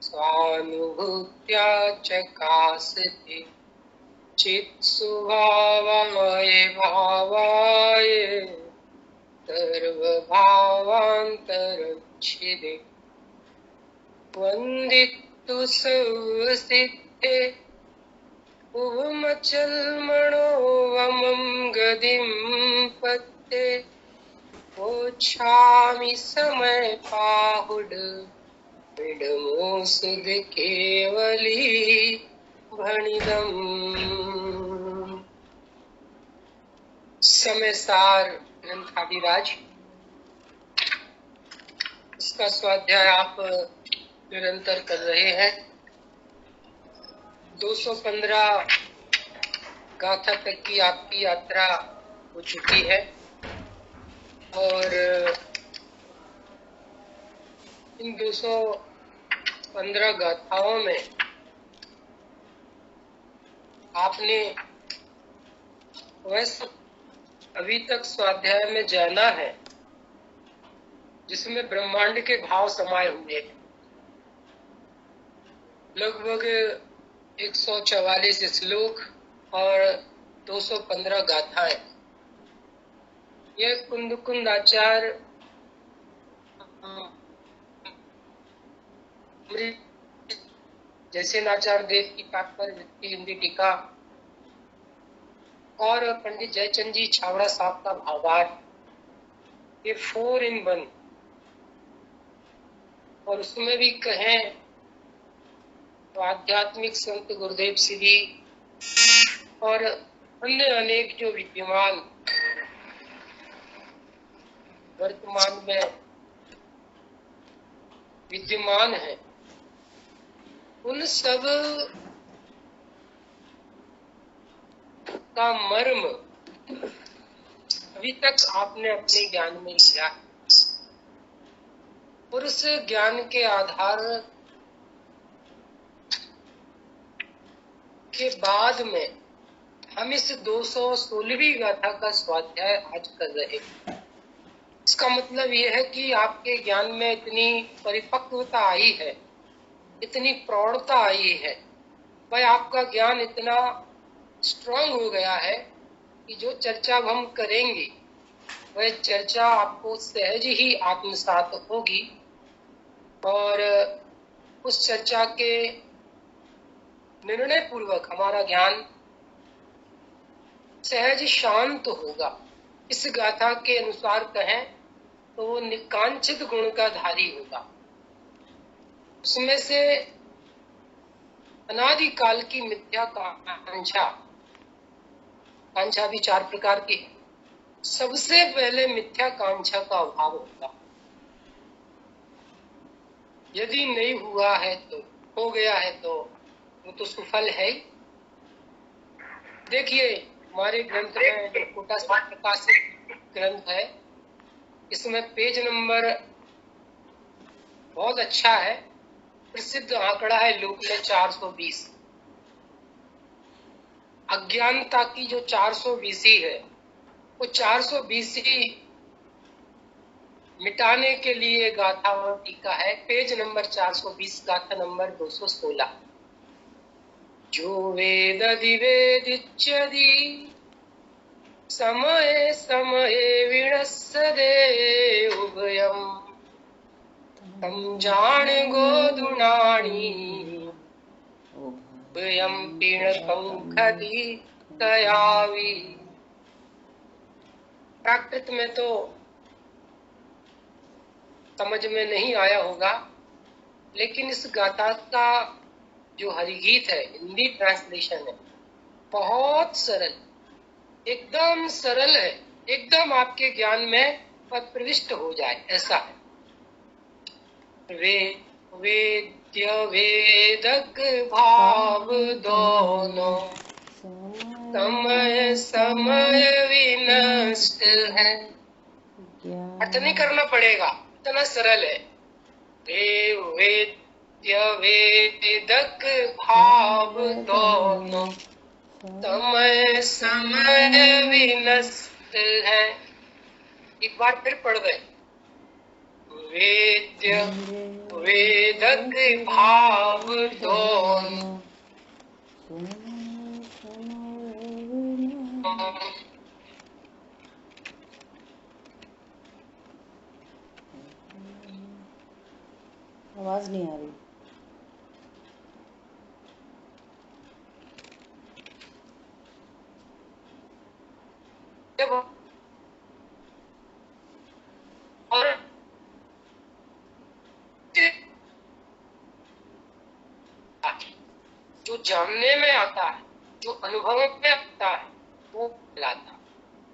स्वानुभूत्या चकासते चित्स्वभावाय भावाय सर्वभावान्तरच्छिदे वन्दितु सर्वसिद्धे उवमचल्मणो वमं गदिं पत्ते ओछामि समय पाहुड विडमोसुद केवली भणिदम। समयसार ग्रंथादिराज, इसका स्वाध्याय आप निरंतर कर रहे हैं। 215 गाथा तक की आपकी यात्रा हो चुकी है और इन 215 गाथाओं में आपने वह सब अभी तक स्वाध्याय में जाना है जिसमें ब्रह्मांड के भाव समाये हुए हैं। लगभग 144 श्लोक और 215 गाथाएं। यह कुंद आचार्य जैसे नाचार्य देव की तात्पर्य हिंदी टीका और पंडित जयचंद जी छावड़ा साहब का भावार्थ, ये 4 in 1। और उसमें भी कहें तो आध्यात्मिक संत गुरुदेव श्री और अन्य अनेक जो विद्यमान वर्तमान में विद्यमान है, उन सब का मर्म अभी तक आपने अपने ज्ञान में लिया और उस ज्ञान के आधार के बाद में हम इस 216वीं गाथा का स्वाध्याय आज कर रहे हैं। इसका मतलब यह है कि आपके ज्ञान में इतनी परिपक्वता आई है, इतनी प्रौढ़ता आई है, वह आपका ज्ञान इतना स्ट्रांग हो गया है कि जो चर्चा अब हम करेंगे वह चर्चा आपको सहज ही आत्मसात होगी और उस चर्चा के निर्णय पूर्वक हमारा ज्ञान सहज शांत होगा। इस गाथा के अनुसार कहें तो वो निकांचित गुण का धारी होगा। उसमें से अनादिकाल की मिथ्या कांक्षा भी 4 प्रकार की है। सबसे पहले मिथ्या कांक्षा का अभाव होगा। यदि नहीं हुआ है तो हो गया है तो वो तो सुफल है ही। देखिए हमारे ग्रंथ में जो कोटा सा प्रकाशित ग्रंथ है, इसमें पेज नंबर बहुत अच्छा है, प्रसिद्ध आंकड़ा है लोक में 420। अज्ञानता की जो 420 है, वो 420 मिटाने के लिए गाथा और टीका है। पेज नंबर 420, गाथा नंबर 216। जो वेदधिवेदिच्यदि समये समये विणस्सदे उभयम् तं जान गोदुणानि उभयं पीणकं खदि कयावि। प्राकृत में तो समझ में नहीं आया होगा, लेकिन इस गाथा का जो हरिगीत है, हिंदी ट्रांसलेशन है, बहुत सरल, एकदम सरल है, एकदम आपके ज्ञान में प्रविष्ट हो जाए ऐसा है। वेद्य वेदक भाव दोनों समय समय विनष्ट है। अर्थ नहीं करना पड़ेगा, इतना सरल है। वेद्य वेदक भाव दोनों समय समय विनष्ट है। एक बार फिर पढ़ गए। वेद्य वेदक भाव दोनों। आवाज नहीं आ रही। और जो जानने में आता है, जो अनुभव में आता है, वो कहलाता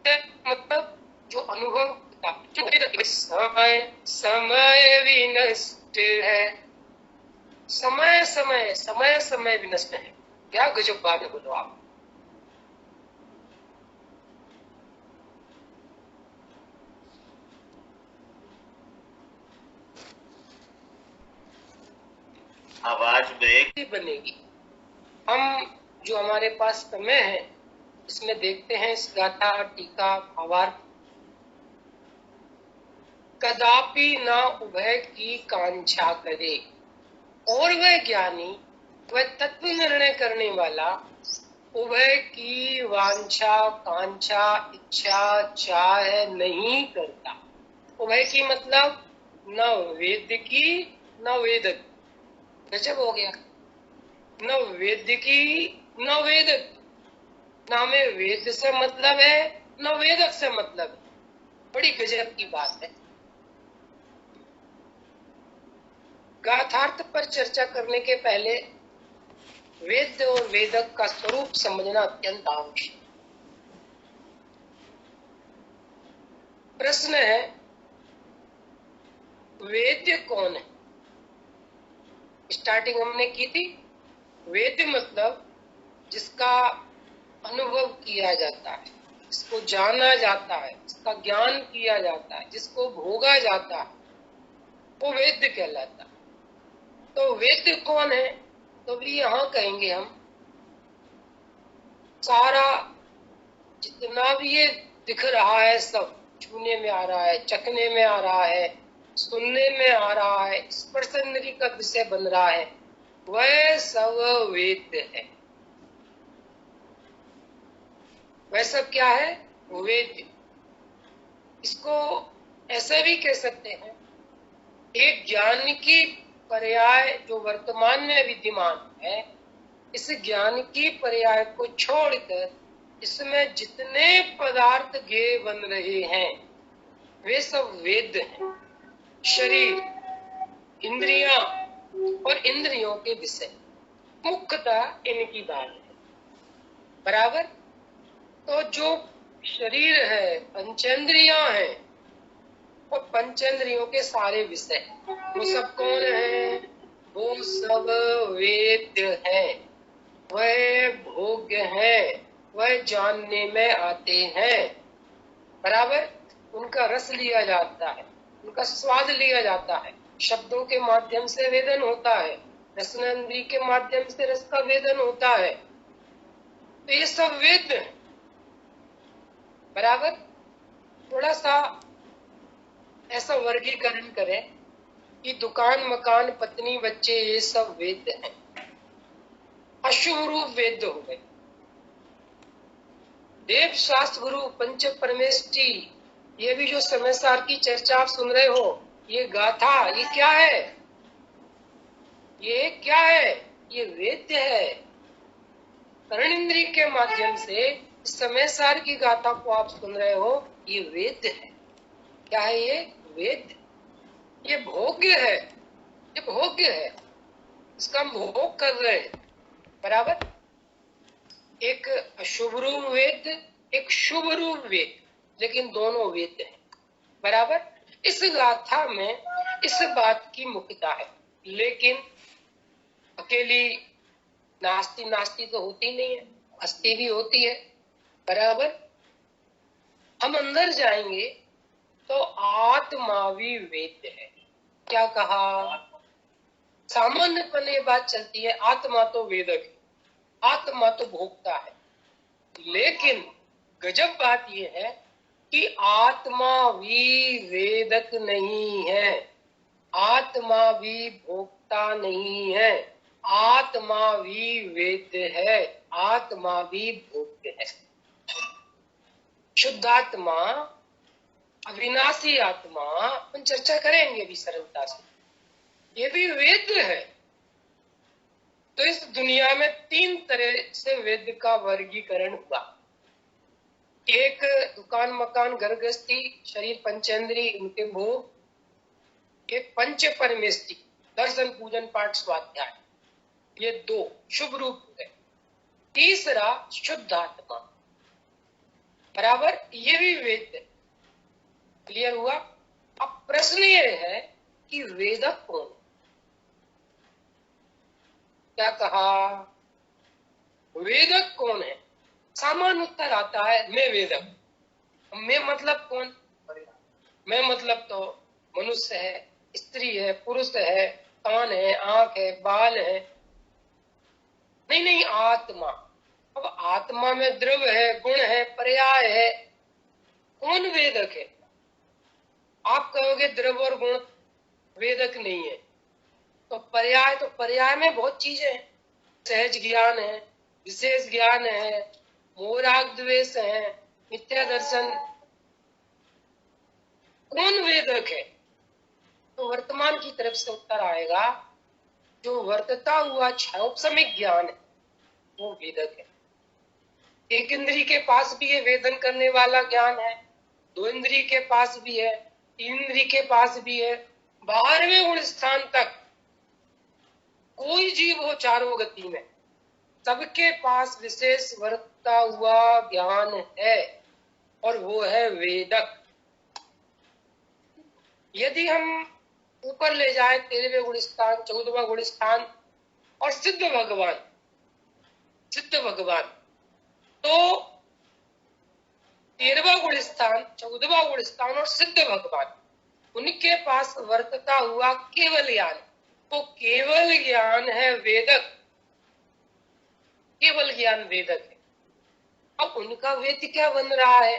है। मतलब जो अनुभव होता है, समय समय विनष्ट है, समय समय समय समय विनष्ट है। क्या गजब बात है, बोलो आप। आवाज ब्रेक बनेगी। हम जो हमारे पास समय है, इसमें देखते हैं इस गाथा टीका भावार्थ। कदापि न उभय की कांक्षा करे, और वह ज्ञानी, वह तत्व निर्णय करने वाला उभय की वांछा कांक्षा इच्छा चाह नहीं करता। उभय की मतलब न वेद की न वेदक। गजब हो गया। न वेद की न वेदक, ना में वेद से मतलब है न वेदक से मतलब है। बड़ी गजब की बात है। गाथार्थ पर चर्चा करने के पहले वेद और वेदक का स्वरूप समझना अत्यंत आवश्यक। प्रश्न है, वेद्य कौन है? स्टार्टिंग हमने की थी। वेद्य मतलब जिसका अनुभव किया जाता है, जिसको जाना जाता है, जिसका ज्ञान किया जाता है, जिसको भोगा जाता है, वो वेद्य कहलाता है। तो वेद्य कौन है? तो भी यहाँ कहेंगे हम, सारा जितना भी ये दिख रहा है, सब छूने में आ रहा है, चखने में आ रहा है, सुनने में आ रहा है, स्पर्श इंद्रिय का विषय बन रहा है, वह सब वेद्य है। वह सब क्या है? वेद्य। इसको ऐसा भी कह सकते हैं, एक ज्ञान की पर्याय जो वर्तमान में विद्यमान है, इस ज्ञान की पर्याय को छोड़कर इसमें जितने पदार्थ ज्ञेय बन रहे हैं, वे सब वेद्य हैं। शरीर, इंद्रियां और इंद्रियों के विषय, मुख्यतः इनकी बात है। बराबर। तो जो शरीर है, पंचेंद्रियां हैं, और पंचेंद्रियों के सारे विषय, वो सब कौन है? वो सब वेद्य हैं। वह भोग्य हैं, वह जानने में आते हैं। बराबर। उनका रस लिया जाता है, उनका स्वाद लिया जाता है। शब्दों के माध्यम से वेदन होता है, रसनेंद्रिय के माध्यम से रस का वेदन होता है। तो ये सब वेद है। बराबर। थोड़ा सा ऐसा वर्गीकरण करें कि दुकान मकान पत्नी बच्चे ये सब वेद हैं। अशुभ रूप वेद हो गए। देव शास्त्र गुरु पंच परमेष्टि, ये भी जो समय सार की चर्चा आप सुन रहे हो, ये गाथा, ये क्या है? ये क्या है? ये वेद्य है। कर्णेंद्रिय के माध्यम से समय सार की गाथा को आप सुन रहे हो, ये वेद्य है। क्या है ये? वेद्य। ये भोग्य है, ये भोग्य है, इसका हम भोग कर रहे हैं। बराबर। एक अशुभ रूप वेद, एक शुभ रूप वेद, लेकिन दोनों वेद हैं। बराबर। इस गाथा में इस बात की मुख्यता है, लेकिन अकेली नास्ती नास्ती तो होती नहीं है, अस्ती भी होती है। बराबर। हम अंदर जाएंगे तो आत्मा भी वेद्य है। क्या कहा? सामान्यपन ये बात चलती है, आत्मा तो वेदक है, आत्मा तो भोगता है। लेकिन गजब बात यह है कि आत्मा भी वेदक नहीं है। आत्मा भी भोक्ता नहीं है, आत्मा भी वेद्य है, आत्मा भी भोग्य है। शुद्धात्मा, अविनाशी आत्मा, हम चर्चा करेंगे भी सरलता से, ये भी वेद्य है। तो इस दुनिया में 3 तरह से वेद्य का वर्गीकरण हुआ। एक दुकान मकान घर गृहस्थी शरीर पंचेंद्रिय इनके भोग, एक पंच परमेष्टि दर्शन पूजन पाठ स्वाध्याय, ये 2 शुभ रूप है। तीसरा शुद्ध आत्मा, बराबर, ये भी वेद। क्लियर हुआ? अब प्रश्न ये है कि वेदक कौन? क्या कहा? वेदक कौन है? सामान्य उत्तर आता है मैं वेदक। मैं मतलब कौन? मैं मतलब तो मनुष्य है, स्त्री है, पुरुष है, कान है, आंख है, बाल है। नहीं, आत्मा। अब आत्मा में द्रव है, गुण है, पर्याय है, कौन वेदक है? आप कहोगे द्रव और गुण वेदक नहीं है, तो पर्याय में बहुत चीजें हैं। सहज ज्ञान है, विशेष ज्ञान है, मोह राग द्वेष है, मिथ्या दर्शन, कौन वेदक है? तो वर्तमान की तरफ से उत्तर आएगा जो वर्तता हुआ क्षणोपसमिक ज्ञान है वो वेदक है। एक इंद्रिय के पास भी है वेदन करने वाला ज्ञान है, 2 इंद्रिय के पास भी है, 3 इंद्रिय के पास भी है, 12वें गुण स्थान तक कोई जीव हो चारों गति में, सबके पास विशेष वर्तता हुआ ज्ञान है और वो है वेदक। यदि हम ऊपर ले जाए 13वें गुण स्थान, 14वां गुण स्थान और सिद्ध भगवान, तो 13वां गुण स्थान, 14वां गुण स्थान और सिद्ध भगवान, उनके पास वर्तता हुआ केवल ज्ञान, तो केवल ज्ञान है वेदक, केवल ज्ञान वेदक है। अब उनका वेद क्या बन रहा है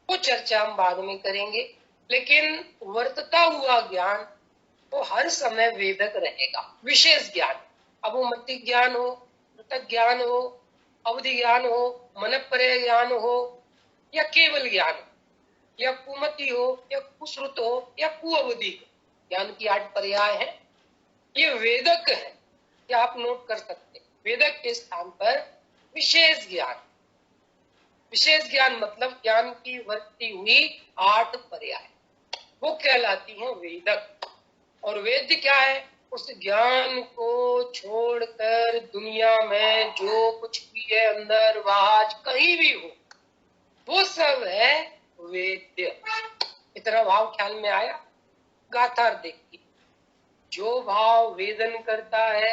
वो चर्चा हम बाद में करेंगे, लेकिन वर्तता हुआ ज्ञान वो हर समय वेदक रहेगा। विशेष ज्ञान, अब वो मति ज्ञान हो, पृथक ज्ञान हो, अवधि ज्ञान हो, मनःपर्य ज्ञान हो या केवल ज्ञान, या कुमति हो या कुश्रुत हो या कुअवधि, ज्ञान की 8 पर्याय है, ये वेदक है। क्या आप नोट कर सकते हैं? वेदक के स्थान पर विशेष ज्ञान, विशेष ज्ञान मतलब ज्ञान की वर्ती हुई 8 पर्याय, वो कहलाती हैं वेदक। और वेद क्या है? उस ज्ञान को छोड़कर दुनिया में जो कुछ भी है अंदर बाहर कहीं भी हो वो सब है वेद्य। इतना भाव ख्याल में आया? गाथा देखिए, जो भाव वेदन करता है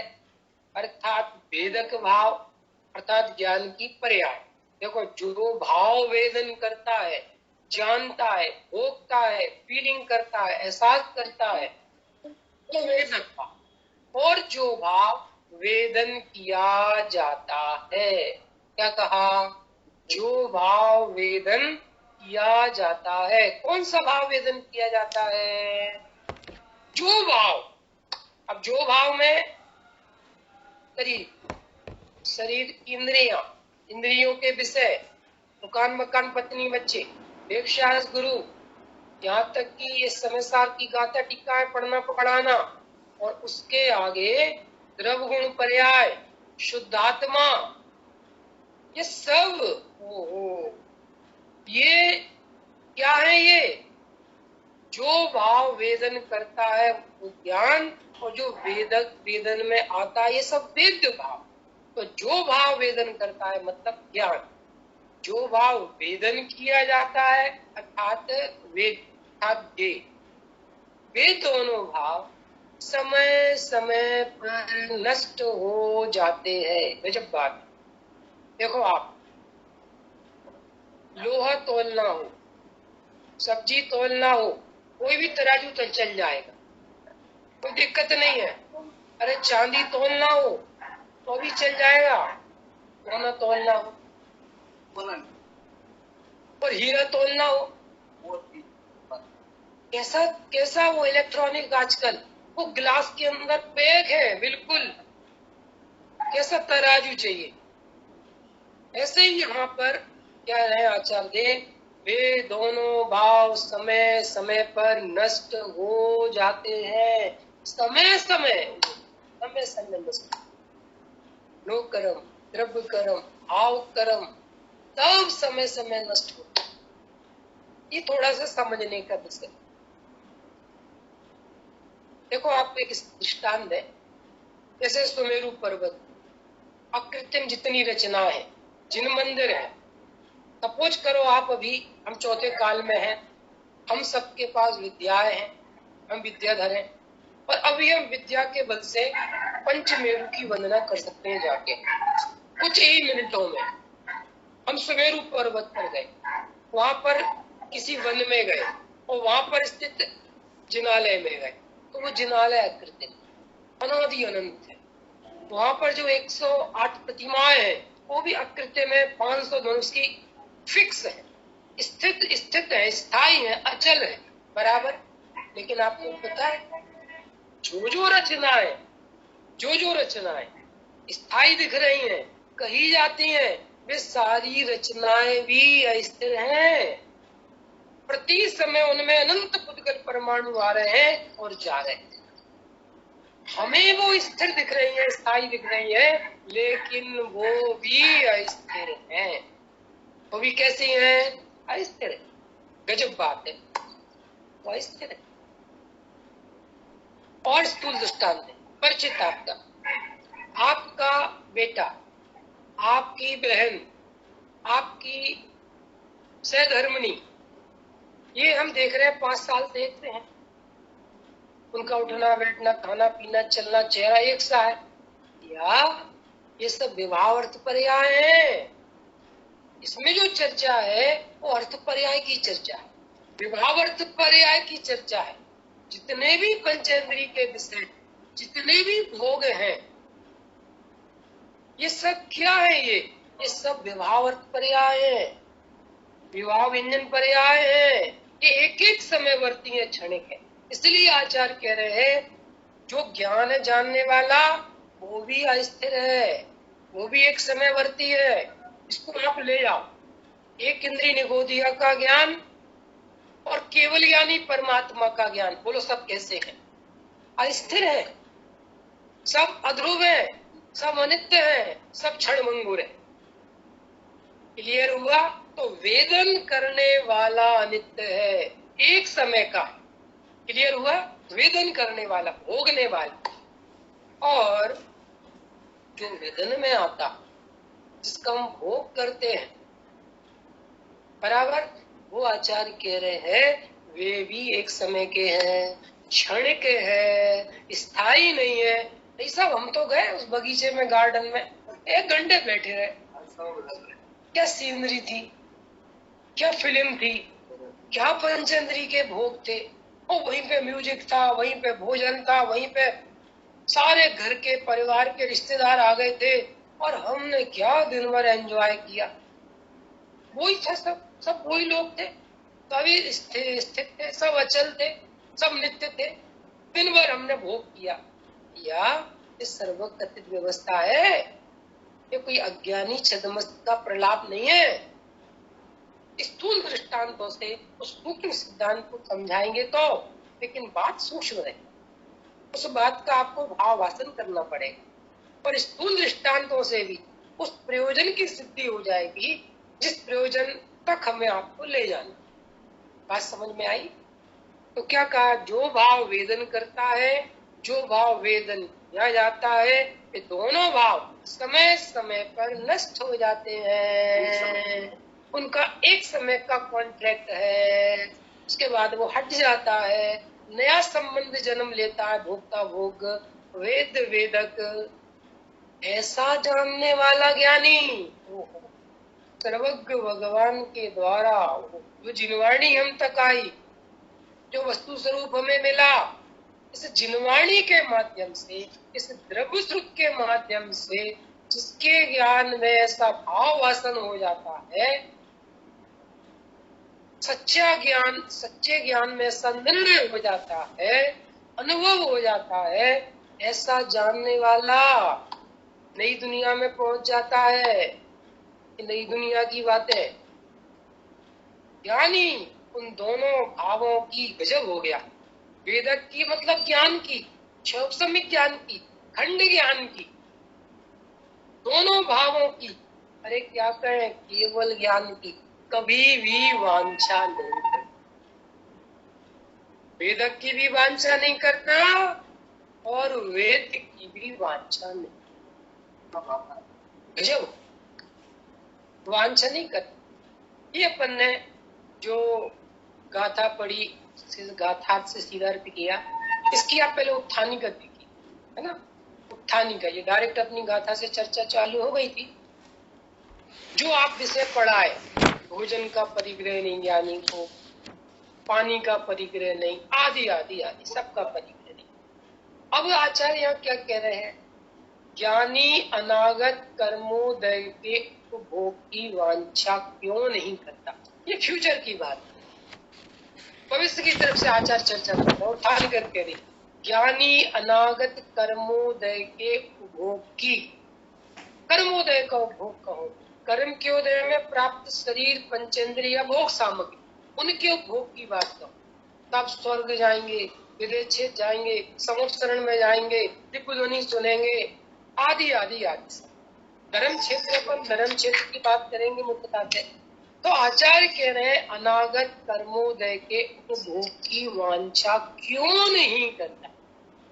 अर्थात वेदक भाव अर्थात ज्ञान की पर्याय। देखो, जो भाव वेदन करता है, जानता है, भोगता है, फीलिंग करता है, एहसास करता है, तो वेदक भाव। और जो भाव वेदन किया जाता है, क्या कहा? जो भाव वेदन किया जाता है। कौन सा भाव वेदन किया जाता है? जो भाव। अब जो भाव में शरीर, इंद्रियां, इंद्रियों के विषय, दुकान मकान पत्नी बच्चे, व्यवसाय गुरु, यहाँ तक कि ये समय सार की गाथा टीकाएं पढ़ना पढ़ाना, और उसके आगे द्रव गुण पर्याय, शुद्धात्मा, ये सब ये क्या है? ये जो भाव वेदन करता है वो ज्ञान, और जो वेदन में आता है ये सब वेद्य भाव। तो जो भाव वेदन करता है मतलब ज्ञान, जो भाव वेदन किया जाता है अर्थात वे दोनों भाव समय समय पर नष्ट हो जाते हैं। गजब बात। देखो, आप लोहा तोलना हो, सब्जी तोलना हो, कोई भी तराजू चल जाएगा, कोई दिक्कत नहीं है। अरे चांदी तोलना हो तो भी चल जाएगा, सोना तोलना हो, और हीरा तोलना हो, कैसा कैसा वो इलेक्ट्रॉनिक आजकल, वो ग्लास के अंदर पैक है बिल्कुल, कैसा तराजू चाहिए। ऐसे ही यहाँ पर क्या है आचार्य, वे दोनों भाव समय समय पर नष्ट हो जाते हैं। समय समय समय समय नष्ट, लोक कर्म, द्रव्य कर्म, भाव कर्म, सब समय समय नष्ट होता है। ये थोड़ा सा समझने का विषय। देखो आपको एक दृष्टांत है, जैसे सुमेरु पर्वत, अकृत्रिम जितनी रचना है, जिन मंदिर है, सपोज करो आप अभी, हम चौथे काल में हैं, हम सबके पास विद्याएं हैं, हम विद्याधर हैं, और अभी हम विद्या के बल से पंचमेरु की वंदना कर सकते हैं जाके कुछ ही मिनटों में। हम सुमेरु पर्वत पर गए, वहां पर किसी वन में गए और वहां पर स्थित जिनालय में गए, तो वो जिनालय अकृत्रिम अनादि अनंत है। वहां पर जो 108 प्रतिमाएं हैं वो भी अकृत्रिम है, 500 धनुष की फिक्स है, स्थित है, स्थायी है, अचल है, बराबर। लेकिन आपको पता है जो रचनाएं स्थायी दिख रही हैं, कही जाती हैं, वे सारी रचनाएं भी अस्थिर हैं। प्रति समय उनमें अनंत पुद्गल परमाणु आ रहे हैं और जा रहे हैं। हमें वो स्थिर दिख रही है, स्थायी दिख रही है, लेकिन वो भी अस्थिर है। वो भी कैसी है? अस्थिर है। गजब बात है, वो अस्थिर है। और स्थूल दृष्टांत है, परिचित आपका बेटा, आपकी बहन, आपकी सहधर्मिणी, ये हम देख रहे हैं, 5 साल देखते हैं, उनका उठना बैठना, खाना पीना, चलना, चेहरा एक सा है। या ये सब विवाह अर्थ पर्याय है। इसमें जो चर्चा है वो अर्थ पर्याय की चर्चा है, विवाह अर्थ पर्याय की चर्चा है। जितने भी पंचेंद्रिय के विषय, जितने भी भोग हैं, ये सब क्या है? ये सब विवाह अर्थ पर्याय है, विवाह व्यंजन पर्याय है। ये एक एक समयवर्ती है, क्षणिक है। इसलिए आचार्य कह रहे हैं जो ज्ञान है जानने वाला वो भी अस्थिर है, वो भी एक समयवर्ती है। इसको आप ले जाओ, एक इंद्रिय निगोदिया का ज्ञान और केवल यानी परमात्मा का ज्ञान, बोलो सब कैसे है? अस्थिर है, सब अध्रुव है, सब अनित्य है, सब क्षणभंगुर है। क्लियर हुआ? तो वेदन करने वाला अनित्य है, एक समय का। क्लियर हुआ? वेदन करने वाला, भोगने वाला। और जो वेदन में आता, जिसका हम भोग करते हैं, बराबर, वो आचार्य कह रहे हैं वे भी एक समय के हैं, क्षण के हैं, स्थायी नहीं है। ऐसा हम तो गए उस बगीचे में, गार्डन में 1 घंटे बैठे रहे, क्या सीनरी थी, क्या फिल्म थी, क्या पंचेंद्रिय के भोग थे, और वहीं पे म्यूजिक था, वहीं पे भोजन था, वहीं पे सारे घर के परिवार के रिश्तेदार आ गए थे, और हमने क्या दिन भर एंजॉय किया। वही था, सब वही लोग थे, सभी स्थित थे, सब अचल थे, सब नित्य थे, दिन भर हमने भोग किया। या ये सर्वकथित व्यवस्था है, ये कोई अज्ञानी छद्मस्त का प्रलाप नहीं है। स्थूल दृष्टांतों से उस सूक्ष्म सिद्धांत को समझाएंगे तो, लेकिन बात सूक्ष्म है, उस बात का आपको भाव वासन करना पड़ेगा। और स्थूल दृष्टांतों से भी उस प्रयोजन की सिद्धि हो जाएगी जिस प्रयोजन तक हमें आपको ले जाना। बात समझ में आई? तो क्या कहा? जो भाव वेदन करता है, जो भाव वेदन किया जाता है, ये दोनों भाव समय समय पर नष्ट हो जाते हैं। उनका एक समय का कॉन्ट्रैक्ट है, उसके बाद वो हट जाता है, नया संबंध जन्म लेता है, भोक्ता भोग, वेद वेदक। ऐसा जानने वाला ज्ञानी सर्वज्ञ भगवान के द्वारा जो जिनवाणी हम तक आई, जो वस्तु स्वरूप हमें मिला, इस जिनवाणी के माध्यम से, इस द्रव्य श्रुत के माध्यम से, जिसके ज्ञान में ऐसा भाव वासन हो जाता है, सच्चे ज्ञान में ऐसा निर्णय हो जाता है, अनुभव हो जाता है, ऐसा जानने वाला नई दुनिया में पहुंच जाता है। नई दुनिया की बातें, ज्ञानी उन दोनों भावों की गजब हो गया। वेदक की मतलब ज्ञान की, शौक्षमिक ज्ञान की, खंड ज्ञान की, दोनों भावों की, अरे क्या कहें, केवल ज्ञान की, कभी भी वांछा नहीं करता। वेदक की भी वांछा नहीं करता और वेद की भी वांछा नहीं, गजब, वांछा नहीं करता। ये अपन ने जो गाथा पढ़ी, गाथा से सीधा अर्थ किया, इसकी आप पहले उत्थानी गति की, है ना, उत्थानी का, ये डायरेक्ट अपनी गाथा से चर्चा चालू हो गई थी। जो आप विषय पढ़ाए, भोजन का परिग्रह नहीं ज्ञानी को, पानी का परिग्रह नहीं, आदि आदि आदि सबका परिग्रह नहीं। अब आचार्य यहाँ क्या कह रहे हैं, ज्ञानी अनागत कर्मोदय के उपभोग की वांछा क्यों नहीं करता। ये फ्यूचर की बात है, भविष्य की तरफ से आचार्य चर्चा करता है, उठान करके रही। ज्ञानी अनागत कर्मोदय के उपभोग की, कर्मोदय का उपभोग कहो, कर्म के उदय में प्राप्त शरीर पंचेंद्रिय भोग सामग्री, उनके उपभोग की बात कहो। तब स्वर्ग जाएंगे, विदेशेत जाएंगे, समुद्र शरण में जाएंगे, दिव्य ध्वनि सुनेंगे, आदि आदि आदि। धर्म क्षेत्र पर धर्म क्षेत्र की बात करेंगे मुख्यता से। तो आचार्य कह रहे हैं अनागत कर्मोदय के उपभोग की वांछा क्यों नहीं करता,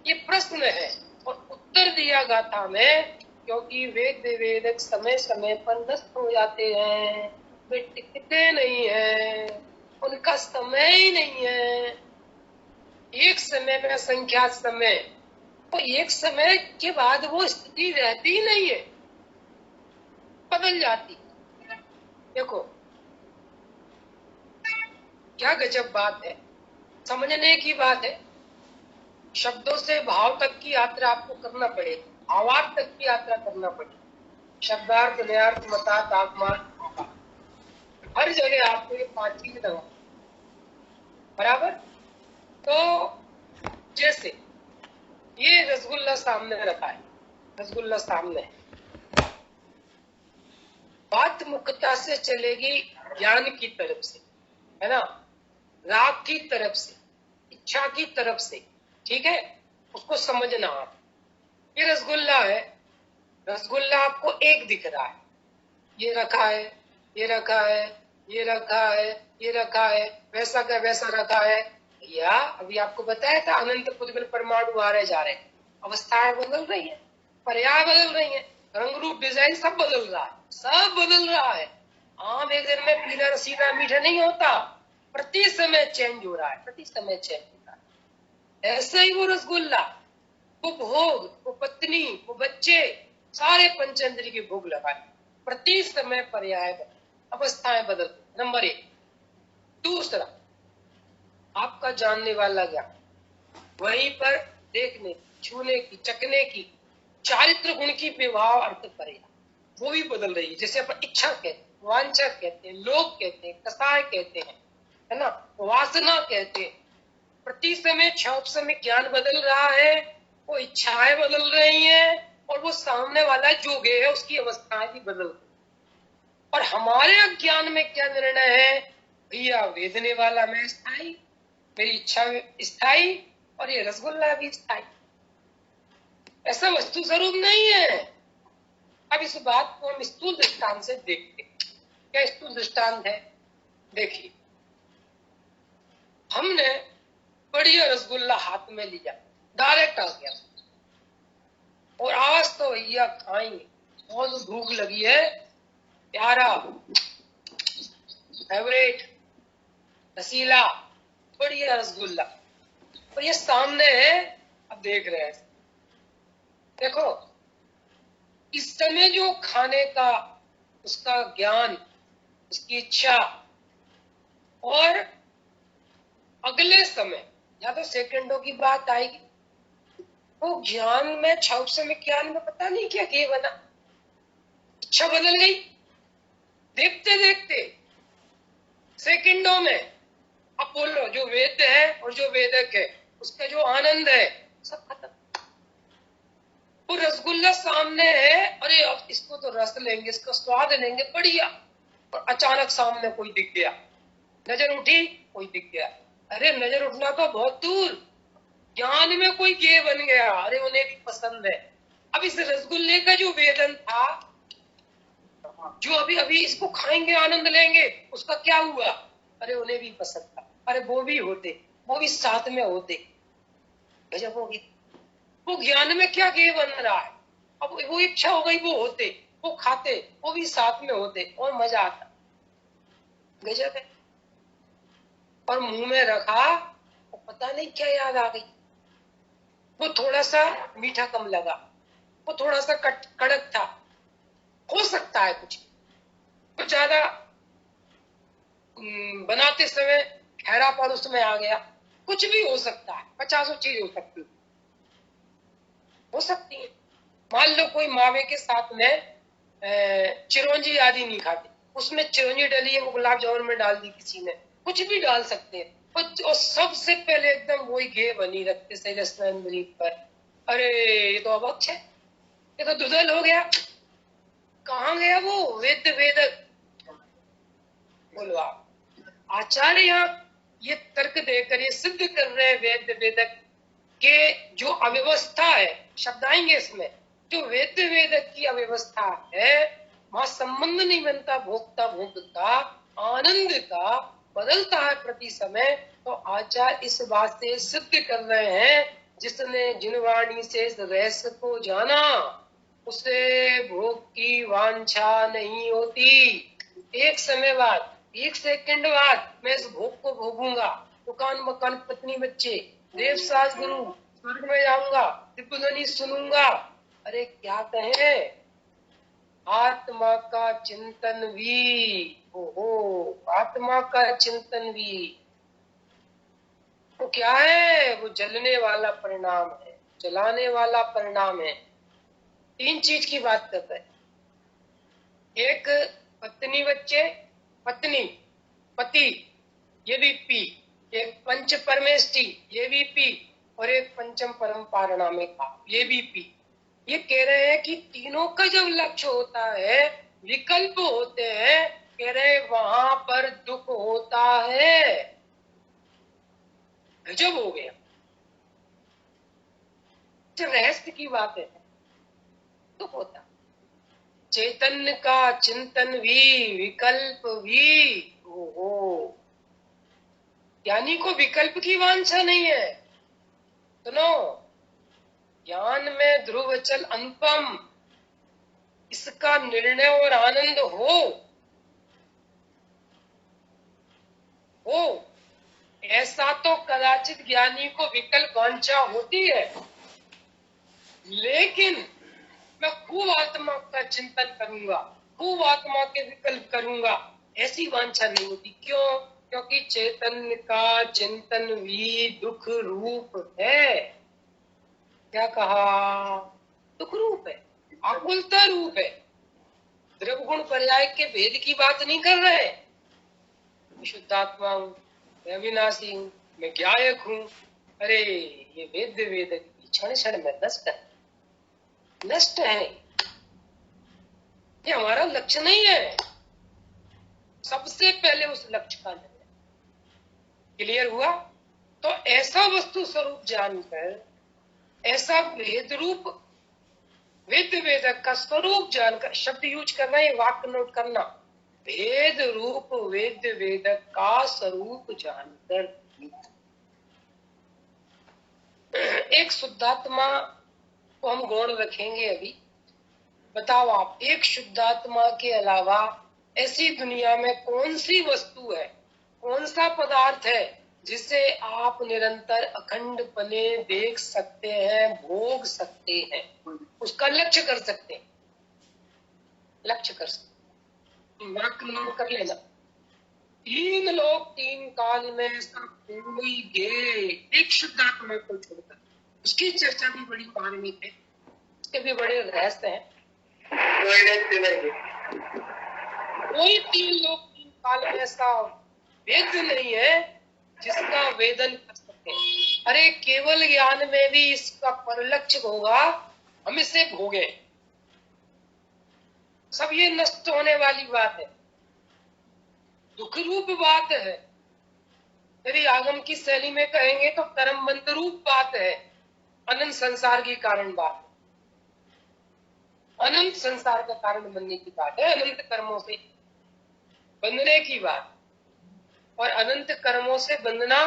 ये प्रश्न है। और उत्तर दिया गाथा में, क्योंकि वेद वेदक समय समय पर नष्ट हो जाते हैं, वे टिकते नहीं है, उनका समय ही नहीं है। एक समय में असंख्यात समय, तो एक समय के बाद वो स्थिति रहती ही नहीं है, बदल जाती। देखो क्या गजब बात है, समझने की बात है। शब्दों से भाव तक की यात्रा आपको करना पड़ेगी, भावार्थ तक की यात्रा करना पड़ेगी, शब्दार्थ, न्यार्थ, मतार्थ, आत्मार्थ, हर जगह आपको ये 5 चीज लगा, बराबर। तो जैसे ये रसगुल्ला सामने रखा है, रसगुल्ला सामने है, बात मुख्यता से चलेगी ज्ञान की तरफ से, है ना, राग की तरफ से, इच्छा की तरफ से, ठीक है, उसको समझना आप। ये रसगुल्ला है, रसगुल्ला आपको एक दिख रहा है, ये रखा है, ये रखा है, ये रखा है, ये रखा है, वैसा का वैसा रखा है। या अभी आपको बताया था अनंत पुद्गल परमाणु आ रहे जा रहे, अवस्थाएं बदल रही है, पर्याय बदल रही है, रंग रूप डिजाइन सब बदल रहा है, सब बदल रहा है। आम एक दिन में पीला रसीला मीठा नहीं होता, प्रति समय चेंज हो रहा है, प्रति समय चेंज हो रहा है। ऐसे ही वो रसगुल्ला, वो भोग, वो पत्नी, वो बच्चे, सारे पंचेंद्रिय के भोग लगाए, प्रति समय पर्याय बदल, अवस्थाएं बदल। नंबर 1। दूसरा, आपका जानने वाला ज्ञान, वहीं पर देखने, छूने की, चखने की, चारित्र गुण की विभाव अर्थ पर्याय, वो भी बदल रही है। जैसे अपन इच्छा कहते हैं, वांछा कहते हैं, लोभ कहते हैं, कसाय कहते हैं, है ना, वासना कहते हैं। प्रति समय क्षण समय ज्ञान बदल रहा है, वो इच्छाएं बदल रही हैं, और वो सामने वाला जो गे है उसकी अवस्थाएं भी बदल रही। और हमारे अज्ञान में क्या निर्णय है, भैया वेदने वाला मैं स्थायी, मेरी इच्छा स्थायी, और ये रसगुल्ला भी स्थायी, ऐसा वस्तु स्वरूप नहीं है। अब इस बात को हम स्थूल दृष्टांत से देखते हैं। क्या स्थूल दृष्टांत है, देखिए, हमने बढ़िया रसगुल्ला हाथ में लिया, डायरेक्ट आ गया, और आज तो भैया खाएंगे, बहुत भूख लगी है, प्यारा, फेवरेट, रसीला, बढ़िया रसगुल्ला, और ये सामने है, अब देख रहे हैं। देखो इस समय जो खाने का उसका ज्ञान, उसकी इच्छा, और अगले समय या तो सेकंडों की बात आएगी, वो ज्ञान में, क्षण समय ज्ञान में पता नहीं क्या क्या बना, इच्छा बदल गई देखते देखते, सेकंडों में। अब बोलो, जो वेद है और जो वेदक है, उसका जो आनंद है सब खत्म। वो रसगुल्ला सामने है, अरे अब इसको तो रस लेंगे, इसका स्वाद लेंगे, बढ़िया। और अचानक सामने कोई दिख गया, नजर उठी, कोई दिख गया। अरे नजर उठना तो बहुत दूर, ज्ञान में कोई गे बन गया, अरे उन्हें भी पसंद है। अब इस रसगुल्ले का जो वेदन था, जो अभी अभी इसको खाएंगे आनंद लेंगे, उसका क्या हुआ? अरे उन्हें भी पसंद था, अरे वो भी होते, वो भी साथ में होते, गजब होगी। वो ज्ञान में क्या गे बन रहा है? अब वो इच्छा हो गई, वो होते, वो खाते, वो भी साथ में होते और मजा आता, गजब है। और मुंह में रखा, वो पता नहीं क्या याद आ गई। वो थोड़ा सा मीठा कम लगा, वो थोड़ा सा कड़क था, हो सकता है कुछ तो ज्यादा बनाते समय खैरा पर उसमें आ गया, कुछ भी हो सकता है, 50 चीज हो सकती है। मान लो कोई मावे के साथ में चिरौंजी आदि नहीं खाते, उसमें चिरौंजी डली है, वो गुलाब जामुन में डाल दी किसी ने, कुछ भी डाल सकते हैं। और सबसे पहले एकदम वही घे बनी रखते से रसमंदरी पर, अरे ये तो अवक्ष है, ये तो दुधल हो गया। कहाँ गया वो वेद वेदक? बोलो आप। आचार्य यहाँ ये तर्क देकर ये सिद्ध कर रहे हैं वेद वेदक के जो अव्यवस्था है, शब्द आएंगे इसमें, जो वेद वेदक की अव्यवस्था है, वहां संबंध नहीं बनता भोक्ता भोग का, आनंद का, बदलता है प्रति समय। तो आचार्य इस बात से सिद्ध कर रहे हैं, जिसने जिनवाणी से इस रहस्य को जाना, उसे भोग की वांछा नहीं होती। एक समय बाद, एक सेकंड बाद मैं इस भोग को भोगूंगा, दुकान मकान पत्नी बच्चे, देव सास गुरु, स्वर्ग में जाऊंगा, दिव्य ध्वनि सुनूंगा। अरे क्या कहे, आत्मा का चिंतन भी, ओहो आत्मा का चिंतन भी, वो क्या है? वो जलने वाला परिणाम है, जलाने वाला परिणाम है। 3 चीज की बात करता है, एक पत्नी बच्चे, पत्नी पति ये भी पी, एक पंच परमेष्टि ये भी पी, और एक पंचम परम पारणामिका ये भी पी। ये कह रहे हैं कि तीनों का जब लक्ष्य होता है, विकल्प होते हैं, कह रहे वहां पर दुख होता है। गजब हो गया, रहस्य की बात है, दुख होता। चैतन्य का चिंतन भी, विकल्प भी, ओहो। ज्ञानी को विकल्प की वांछा नहीं है। सुनो, ज्ञान में ध्रुव चल अनुपम, इसका निर्णय और आनंद हो ऐसा तो कदाचित ज्ञानी को विकल्प वांछा होती है, लेकिन मैं खूब आत्मा का चिंतन करूंगा, खूब आत्मा के विकल्प करूंगा, ऐसी वांछा नहीं होती। क्यों? क्योंकि चैतन्य का चिंतन भी दुख रूप है। क्या कहा? दुख रूप है, आकुलता रूप है। द्रव्य गुण पर्याय के भेद की बात नहीं कर रहे। शुद्धात्मा हूँ, मैं अविनाशी हूँ, मैं ज्ञायक हूँ। अरे ये वेद वेद क्षण क्षण में नष्ट है। ये हमारा लक्ष्य नहीं है। सबसे पहले उस लक्ष्य का निर्णय क्लियर हुआ तो ऐसा वस्तु स्वरूप जानकर, ऐसा वेद रूप, वेद वेदक का स्वरूप जानकर, शब्द यूज करना, ये वाक्य नोट करना, भेद रूप वेद वेदक का स्वरूप जानकर। एक शुद्धात्मा को हम गौण रखेंगे अभी। बताओ आप, एक शुद्धात्मा के अलावा ऐसी दुनिया में कौन सी वस्तु है, कौन सा पदार्थ है जिसे आप निरंतर अखंड पने देख सकते हैं, भोग सकते हैं, उसका लक्ष्य कर सकते हैं, लक्ष्य कर सकते। वाक्य नोट कर लेना, 3 लोग 3 काल में ऐसा कोई एक शुद्धात्मा को छोड़कर। उसकी चर्चा भी बड़ी मार्मिक है, उसके भी बड़े रहस्य हैं। कोई 3 लोग 3 काल में ऐसा वेद्य नहीं है जिसका वेदन कर सके। अरे केवल ज्ञान में भी इसका परलक्ष्य होगा, हम इसे भोगे। सब ये नष्ट होने वाली बात है, दुख रूप बात है। यदि आगम की शैली में कहेंगे तो कर्म बंध रूप बात है, अनंत संसार की कारण बात, अनंत संसार का कारण बनने की बात है, अनंत कर्मों से बंधने की बात। और अनंत कर्मों से बंधना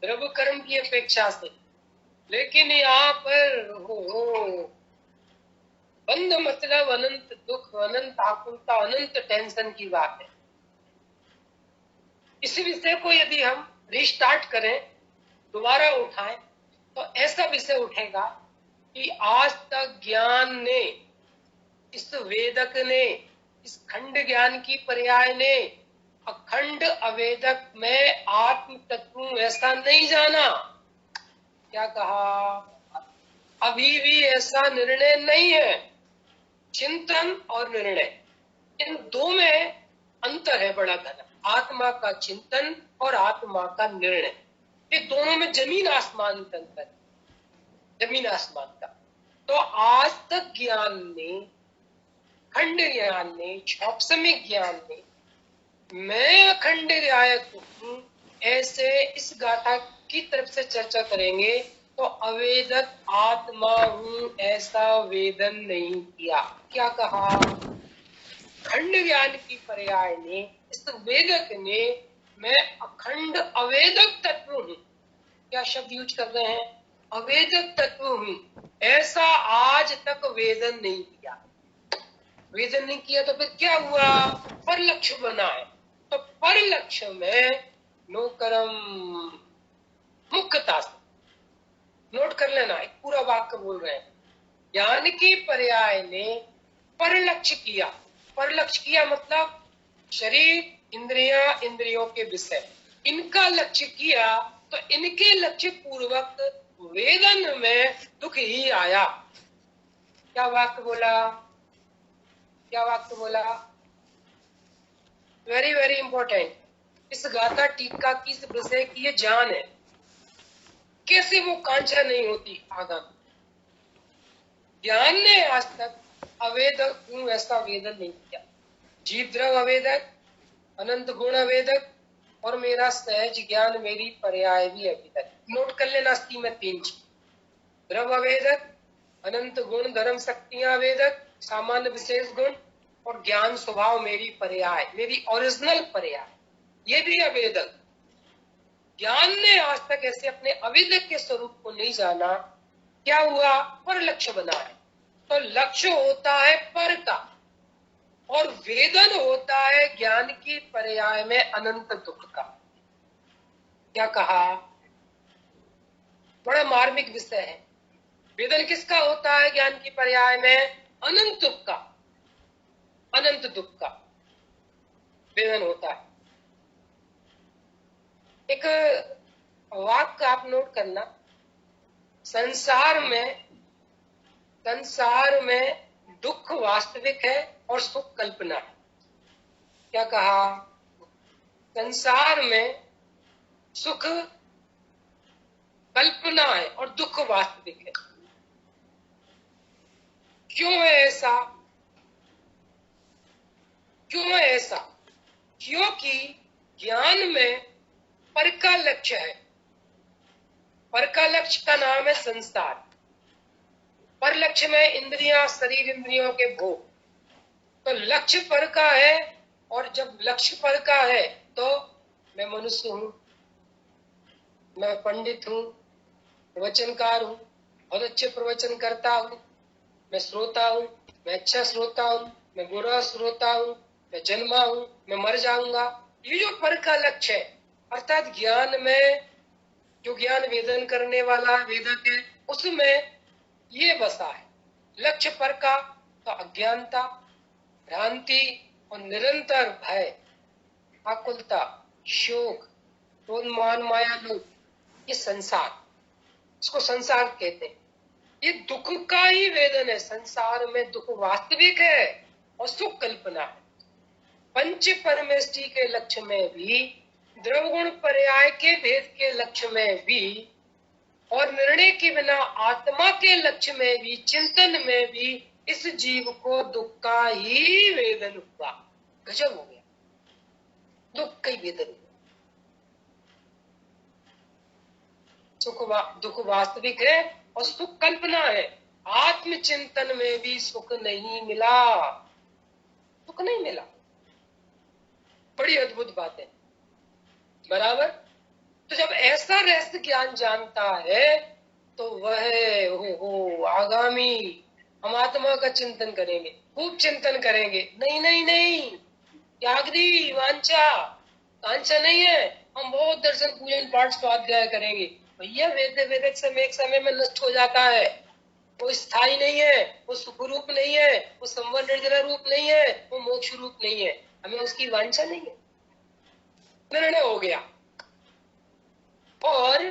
द्रव्य कर्म की अपेक्षा से, लेकिन यहाँ पर हो बंध मतलब अनंत दुख, अनंत आकुलता, अनंत टेंशन की बात है। इस विषय को यदि हम रिस्टार्ट करें, दोबारा उठाएं, तो ऐसा विषय उठेगा कि आज तक ज्ञान ने, इस वेदक ने, इस खंड ज्ञान की पर्याय ने अखंड अवेदक में आत्म तत्व ऐसा नहीं जाना। क्या कहा? अभी भी ऐसा निर्णय नहीं है। चिंतन और निर्णय, इन दो में अंतर है बड़ा घना। आत्मा का चिंतन और आत्मा का निर्णय, ये दोनों में जमीन आसमान का अंतर, जमीन आसमान का। तो आज तक ज्ञान ने, खंड ज्ञान ने, औपसमिक ज्ञान ने मैं अखंड न्यायक हूं ऐसे इस गाथा की तरफ से चर्चा करेंगे तो अवेदक आत्मा हूं ऐसा वेदन नहीं किया। क्या कहा? खंड ज्ञान की पर्याय ने, इस वेदक ने मैं अखंड अवेदक तत्व हूं, क्या शब्द यूज कर रहे हैं? अवेदक तत्व हूं ऐसा आज तक वेदन नहीं किया। वेदन नहीं किया तो फिर क्या हुआ? पर लक्ष्य बना है। तो पर लक्ष्य में नो कर्म मुक्तता से, नोट कर लेना, एक पूरा वाक्य बोल रहे हैं। ज्ञान की पर्याय ने पर लक्ष्य किया। पर लक्ष्य किया मतलब शरीर, इंद्रियां, इंद्रियों के विषय, इनका लक्ष्य किया तो इनके लक्ष्य पूर्वक वेदन में दुख ही आया। क्या वाक्य बोला? क्या वाक्य बोला? Very very important. इस गाथा टीका की इस विषय की ये जान है, कैसे वो कांचा नहीं होती आगम। ज्ञान ने आज तक अवेदक हूं ऐसा वेदन नहीं किया। जीव द्रव अवेदक, अनंत गुण अवेदक और मेरा सहज ज्ञान मेरी पर्याय भी अवेदक। नोट कर लेना, अस्ति में 3 चीज, द्रव अवेदक, अनंत गुण धर्म शक्तियां अवेदक, सामान्य विशेष गुण और ज्ञान स्वभाव मेरी पर्याय, मेरी ओरिजिनल पर्याय, ये भी अवेदक। ज्ञान ने आज तक ऐसे अपने अवेदक के स्वरूप को नहीं जाना। क्या हुआ? पर लक्ष्य बना है। तो लक्ष्य होता है पर का, और वेदन होता है ज्ञान की पर्याय में अनंत दुख का। क्या कहा? बड़ा मार्मिक विषय है। वेदन किसका होता है ज्ञान की पर्याय में? अनंत दुख का, अनंत दुख का वेदन होता है। एक वाक्य आप नोट करना, संसार में दुख वास्तविक है और सुख कल्पना है। क्या कहा? संसार में सुख कल्पना है और दुख वास्तविक है। क्यों है ऐसा? क्यों है ऐसा? क्योंकि ज्ञान में पर का लक्ष्य है। पर का लक्ष्य का नाम है संसार। पर लक्ष्य में इंद्रियां, शरीर, इंद्रियों के भोग। तो लक्ष्य पर का है, और जब लक्ष्य पर का है तो मैं मनुष्य हूं, मैं पंडित हूं, प्रवचनकार हूं, बहुत अच्छे प्रवचन करता हूं, मैं श्रोता हूं, मैं अच्छा श्रोता हूं, मैं बुरा श्रोता हूं, मैं जन्मा हूं, मैं मर जाऊंगा। ये जो पर का लक्ष्य है, अर्थात ज्ञान में जो ज्ञान वेदन करने वाला वेदक है उसमें ये बसा है। लक्ष्य पर का तो अज्ञानता, भ्रांति और निरंतर भय, आकुलता, शोक, क्रोध, मान, माया, लोभ, ये संसार, इसको संसार कहते हैं। ये दुख का ही वेदन है। संसार में दुख वास्तविक है और सुख कल्पना है। पंच परमेष्टि के लक्ष्य में भी द्रवगुण पर्याय के भेद के लक्ष्य में भी और निर्णय के बिना आत्मा के लक्ष्य में भी, चिंतन में भी इस जीव को दुख का ही वेदन हुआ। गजब हो गया, दुख का ही वेदन हुआ। दुख वास्तविक है और सुख कल्पना है। आत्मचिंतन में भी सुख नहीं मिला, सुख नहीं मिला। बड़ी अद्भुत बात है, बराबर। तो जब ऐसा रहस्य ज्ञान जानता है तो वह आगामी हम आत्मा का चिंतन करेंगे, खूब चिंतन करेंगे। नहीं नहीं नहीं, त्याग दी वांछा, कांक्षा नहीं है। हम बहुत दर्शन पूजन पाठ स्वाध्याय करेंगे। भैया वेद समय एक समय में नष्ट हो जाता है, वो स्थायी नहीं है, वो सुख रूप नहीं है, वो संवर निर्जरा रूप नहीं है, वो मोक्ष रूप नहीं है। हमें उसकी वांछा नहीं है, निर्णय हो गया। और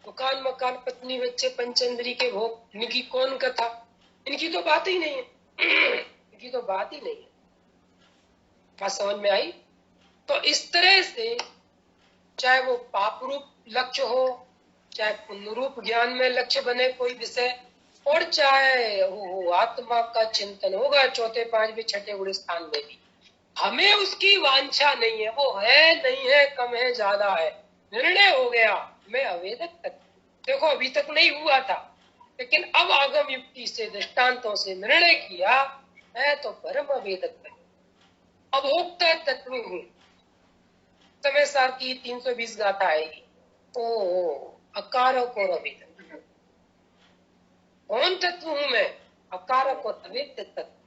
दुकान मकान पत्नी बच्चे पंचेंद्री के भोग, इनकी कौन कथा, इनकी तो बात ही नहीं है। इनकी तो बात ही नहीं है। बात समझ में आई? तो इस तरह से चाहे वो पाप रूप लक्ष्य हो, चाहे पुण्य रूप ज्ञान में लक्ष्य बने कोई विषय, और चाहे वो आत्मा का चिंतन होगा चौथे पांचवें छठे गुण स्थान में भी, हमें उसकी वांछा नहीं है। वो है नहीं है, कम है ज्यादा है, निर्णय हो गया मैं अवेदक तक। देखो अभी तक नहीं हुआ था, लेकिन अब आगम युक्ति से दृष्टांतों से निर्णय किया मैं तो परम अवेदक तक, अभोक्ता तत्व हूँ। समय सार की 320 गाथा आएगी। ओ अकारक और अवेदक, कौन तत्व हूँ मैं? अकारक और अवेद्य तत्व।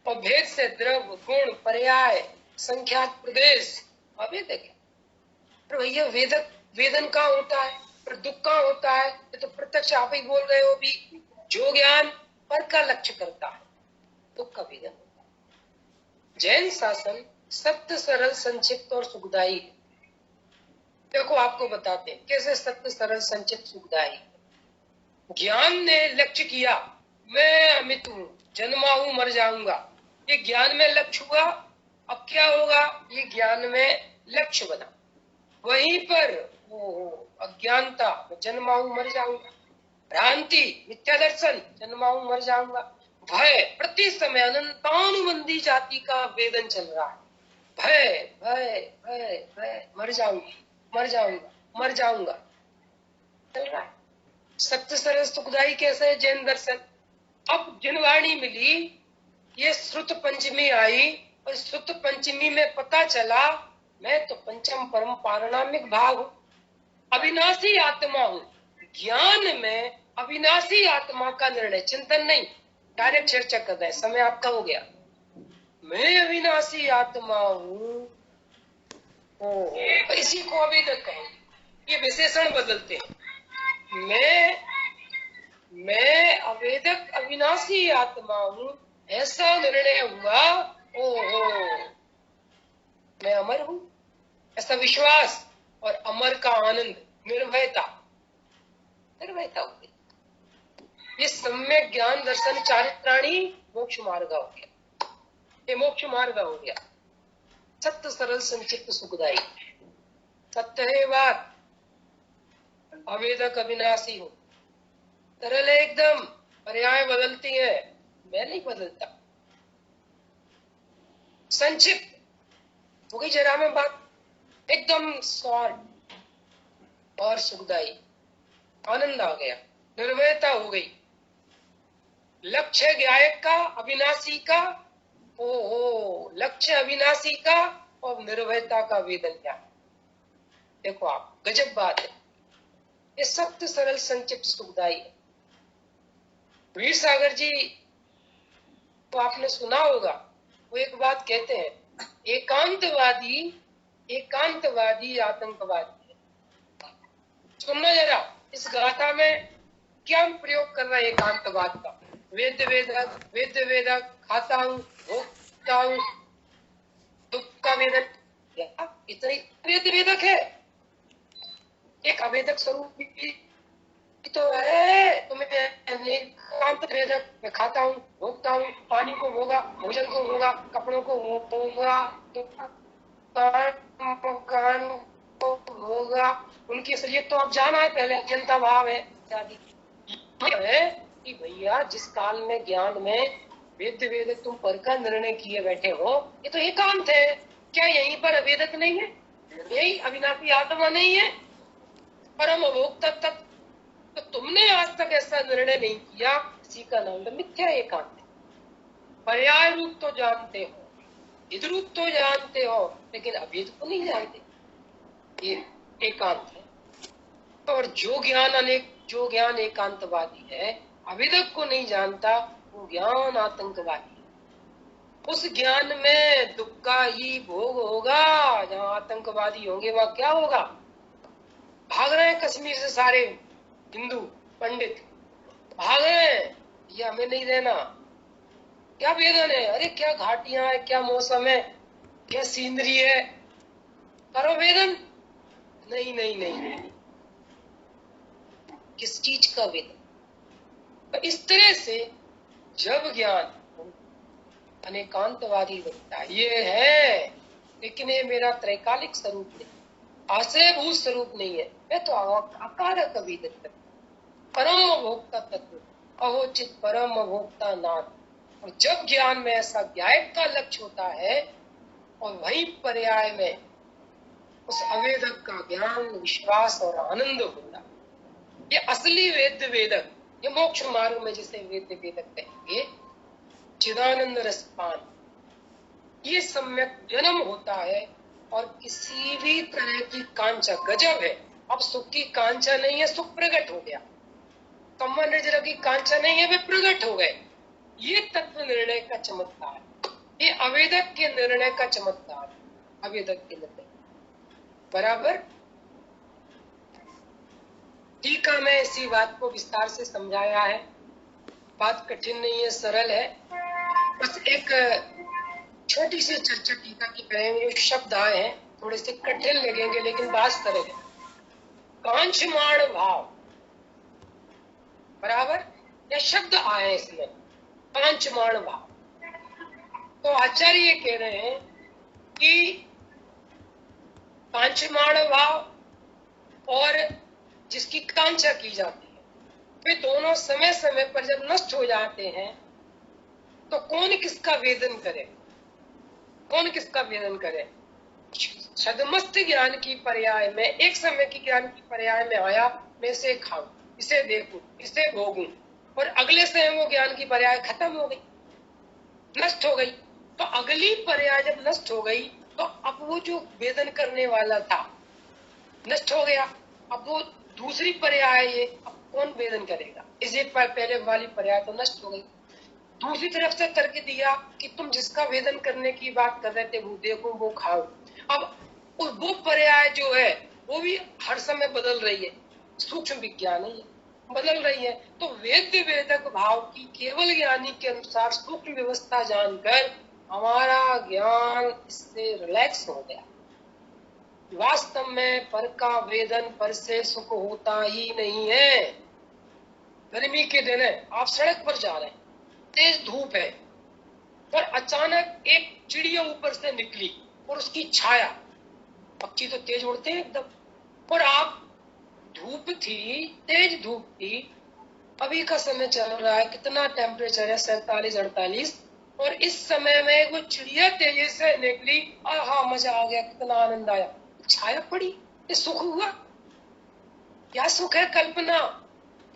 और भेद से द्रव्य गुण पर्याय संख्यात प्रदेश अवेदक है। पर भैया वेदक वेदन कहाँ होता है, पर दुख कहाँ होता है? ये तो प्रत्यक्ष आप ही बोल रहे हो भी, जो ज्ञान पर का लक्ष्य करता है दुख का वेदन होता है। जैन शासन सत्य सरल संक्षिप्त और सुखदायी है। देखो आपको बताते हैं कैसे सत्य सरल संक्षिप्त सुखदायी। ज्ञान ने लक्ष्य किया मैं अमित हूँ, जन्मा हूँ मर जाऊंगा, ये ज्ञान में लक्ष्य हुआ। अब क्या होगा? ये ज्ञान में लक्ष्य बना, वहीं पर वो अज्ञानता जन्मा हूँ मर जाऊंगा, भ्रांति मिथ्या दर्शन जन्मा हूँ मर जाऊंगा, भय प्रति समय अनंतानुबंधी जाति का वेदन चल रहा है। भय भय भय भय, मर जाऊंगा मर जाऊंगा मर जाऊंगा चल रहा है। सत्य सरल सुखदायी कैसे है? जैन दर्शन। अब जिनवाणी मिली, ये श्रुत पंचमी आई, और श्रुत पंचमी में पता चला मैं तो पंचम परम पारणामिक भाग हूँ, अविनाशी आत्मा हूँ। ज्ञान में अविनाशी आत्मा का निर्णय, चिंतन नहीं, डायरेक्ट चर्चा कर रहे हैं। समय आपका हो गया। मैं अविनाशी आत्मा हूँ, इसी को अवेदक कहेंगे। ये विशेषण बदलते हैं। मैं अवेदक अविनाशी आत्मा हूँ, ऐसा निर्णय हुआ। ओहो, मैं अमर हूँ, ऐसा विश्वास, और अमर का आनंद, निर्भयता निर्भयता हो गई। ये सम्यक ज्ञान दर्शन चारित्राणी मोक्ष मार्ग हो गया। ये मोक्ष मार्ग हो गया। सत्य सरल संक्षिप्त सुखदायी, सत्य है बात, अवेदक अविनाशी हूँ, सरल है एकदम, पर्याय बदलती है, मैं नहीं बदलता। संक्षिप्त हो गई जरा में बात, एकदम शॉर्ट और सुखदायी, आनंद आ गया, निर्भयता हो गई। लक्ष्य गायक का, अविनाशी का, ओहो, लक्ष्य अविनाशी का और निर्भयता का वेदन क्या। देखो आप, गजब बात है। ये सत्य सरल संक्षिप्त सुखदायी है। वीर सागर जी तो आपने सुना होगा, वो एक बात कहते हैं, एकांतवादी आतंकवादी है। सुनना जरा, इस गाथा में क्या प्रयोग कर रहा है एकांतवाद का। वेद वेदक खाता हूँ, भोगता हूँ, दुख का वेदन, इतनी वेद वेदक है। एक अवेदक स्वरूप भी तो है तुम्हें। एकांत वेदक, मैं खाता हूँ, भोगता हूँ, पानी को होगा, भोजन को होगा, कपड़ों को होगा, कान को होगा, उनकी असलियत तो आप जाना है, पहले अत्यंता भाव है इत्यादि है कि भैया जिस काल में ज्ञान में वेद वेद तुम पर का निर्णय किए बैठे हो, ये तो एकांत है। क्या यहीं पर अवेदक नहीं है? यही अविनाशी आत्मा नहीं है, परम अभोक्ता तत्व? तो तुमने आज तक ऐसा निर्णय नहीं किया, इसी का नाम तो मिथ्या एकांत है। पर्याय रूप तो जानते हो, विध रूप तो जानते हो, लेकिन अभेद को नहीं जानते, ये एकांत है। और जो ज्ञान एकांतवादी है, अवेदक को नहीं जानता, वो ज्ञान आतंकवादी है। उस ज्ञान में दुख का ही भोग होगा। जहाँ आतंकवादी होंगे वहाँ क्या होगा? भाग रहे हैं कश्मीर से सारे हिंदू पंडित, भाग रहे हैं, ये हमें नहीं देना। क्या वेदन है? अरे क्या घाटियां है, क्या मौसम है, क्या सीनरी है, करो वेदन। नहीं नहीं नहीं, नहीं। किस चीज का वेदन? तो इस तरह से जब ज्ञान अनेकांतवादी बनता है, ये है लेकिन ये मेरा त्रैकालिक स्वरूप नहीं, आश्रयभूत स्वरूप नहीं है, मैं तो अकारक वेदन, परम भोक्ता तत्व, अहोचित परम भोक्ता नाथ। और जब ज्ञान में ऐसा ज्ञायक का लक्ष्य होता है, और वही पर्याय में उस अवेदक का ज्ञान, विश्वास और आनंद होता, ये असली वेद वेदक, ये मोक्ष मार्ग में जिसे वेद वेदक कहेंगे, चिदानंद रसपान, ये सम्यक जन्म होता है। और किसी भी तरह की कांचा, गजब है, अब सुख की कांचा नहीं है, सुख प्रकट हो गया। कम्मा नजर की कांचा नहीं है, वे प्रकट हो गए। ये तत्व निर्णय का चमत्कार, ये अवेदक के निर्णय का चमत्कार, अवेदक के निर्णय बराबर। टीका में इसी बात को विस्तार से समझाया है, बात कठिन नहीं है, सरल है। बस एक छोटी सी चर्चा टीका की करेंगे। शब्द आए हैं, थोड़े से कठिन लगेंगे, लेकिन बात सरल है। कांचमाण भाव, बराबर, यह शब्द आए इसमें, कांचमाण भाव। तो आचार्य कह रहे हैं कि कांचमाण भाव और जिसकी कांचा की जाती है, वे दोनों समय समय पर जब नष्ट हो जाते हैं, तो कौन किसका वेदन करे? कौन किसका वेदन करे? छदमस्त ज्ञान की पर्याय में, एक समय की ज्ञान की पर्याय में आया, मैं इसे खाऊं, इसे देखूं, इसे भोगूं, और अगले समय वो ज्ञान की पर्याय खत्म हो गई, नष्ट हो गई। तो अगली पर्याय जब नष्ट हो गई, तो अब वो जो वेदन करने वाला था नष्ट हो गया, अब वो दूसरी पर्याय ये, अब कौन वेदन करेगा? इसे पहले वाली पर्याय तो नष्ट हो गई। दूसरी तरफ से तर्क दिया कि तुम जिसका वेदन करने की बात कर रहे थे, वो देखो, वो खाओ। अब वो पर्याय जो है वो भी हर समय बदल रही है, सूक्ष्म विज्ञान है, बदल रही है। तो वेद वेदक भाव की केवल ज्ञानी के अनुसार सूक्ष्म व्यवस्था जानकर हमारा ज्ञान इससे रिलैक्स हो गया। वास्तव में पर का वेदन पर से सुख होता ही नहीं है। गर्मी के दिन है, आप सड़क पर जा रहे हैं, तेज धूप है, और अचानक एक चिड़िया ऊपर से निकली और उसकी छाया, पक्षी तो तेज उड़ते हैं एकदम, और आप, धूप थी, तेज धूप थी, अभी का समय चल रहा है, कितना टेम्परेचर है, 47-48, और इस समय में वो चिड़िया तेजी से निकली, आहा मजा आ गया, कितना आनंद आया, छाया पड़ी, ये सुख हुआ? क्या सुख है? कल्पना।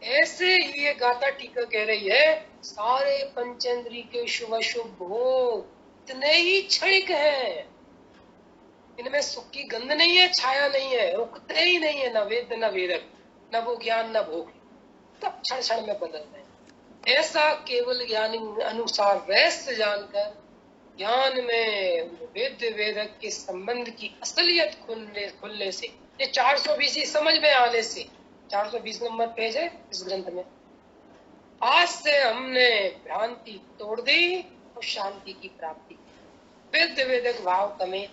ऐसे ये गाथा टीका कह रही है, सारे पंचेंद्री के शुभ शुभ भोग इतने ही क्षणिक हैं, इनमें सुख की गंध नहीं है, छाया नहीं है, रुकते ही नहीं है, न वेद न वेदक, न वो ज्ञान न भोग, तब क्षण क्षण में बदल रहे। ऐसा केवल ज्ञानी अनुसार रहस्य जानकर ज्ञान में वेद वेदक के संबंध की असलियत खुलने से, ये 420 समझ में आने से, 420 नंबर पेज है इस ग्रंथ में, आज से हमने भ्रांति तोड़ दी और शांति की प्राप्ति। वेद वेदक भाव तमें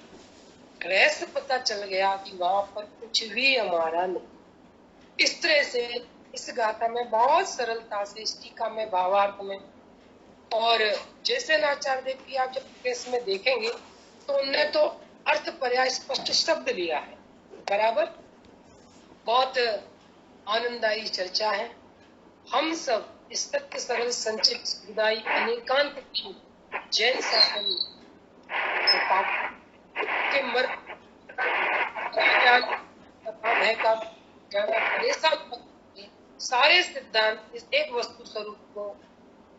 रहस्य पता चल गया कि वहां पर कुछ भी हमारा नहीं। इस तरह से इस गाथा में बहुत सरलता से, इस टीका में, भावार्थ में, और जैसे नाचार्य देव की आप जब केस में देखेंगे तो उनने तो अर्थ पर्याय स्पष्ट शब्द लिया है। बराबर। बहुत आनंददायी चर्चा है। हम सब इस सत्य सरल संचित सुखदायी अनेकांत जैन शासन के मर्द भय का ज्यादा परेशान मत होइए। सारे सिद्धांत इस एक वस्तु स्वरूप को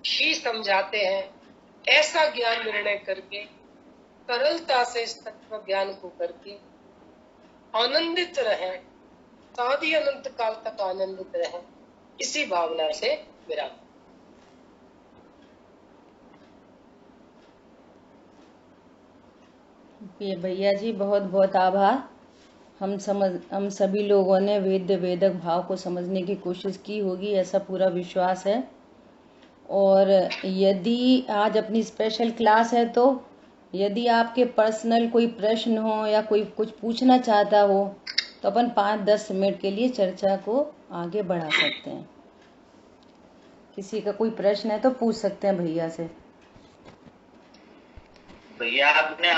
ही समझाते हैं। ऐसा ज्ञान निर्णय करके सरलता से इस तत्व ज्ञान को करके आनंदित रहें, साधी अनंत काल तक आनंदित रहें, इसी भावना से विराम। भैया जी बहुत बहुत आभार। हम सभी लोगों ने वेदक भाव को समझने की कोशिश की होगी, ऐसा पूरा विश्वास है। और यदि आज अपनी स्पेशल क्लास है तो यदि आपके पर्सनल कोई प्रश्न हो या कोई कुछ पूछना चाहता हो तो अपन 5-10 मिनट के लिए चर्चा को आगे बढ़ा सकते हैं। किसी का कोई प्रश्न है तो पूछ सकते हैं भैया से। भैया आपने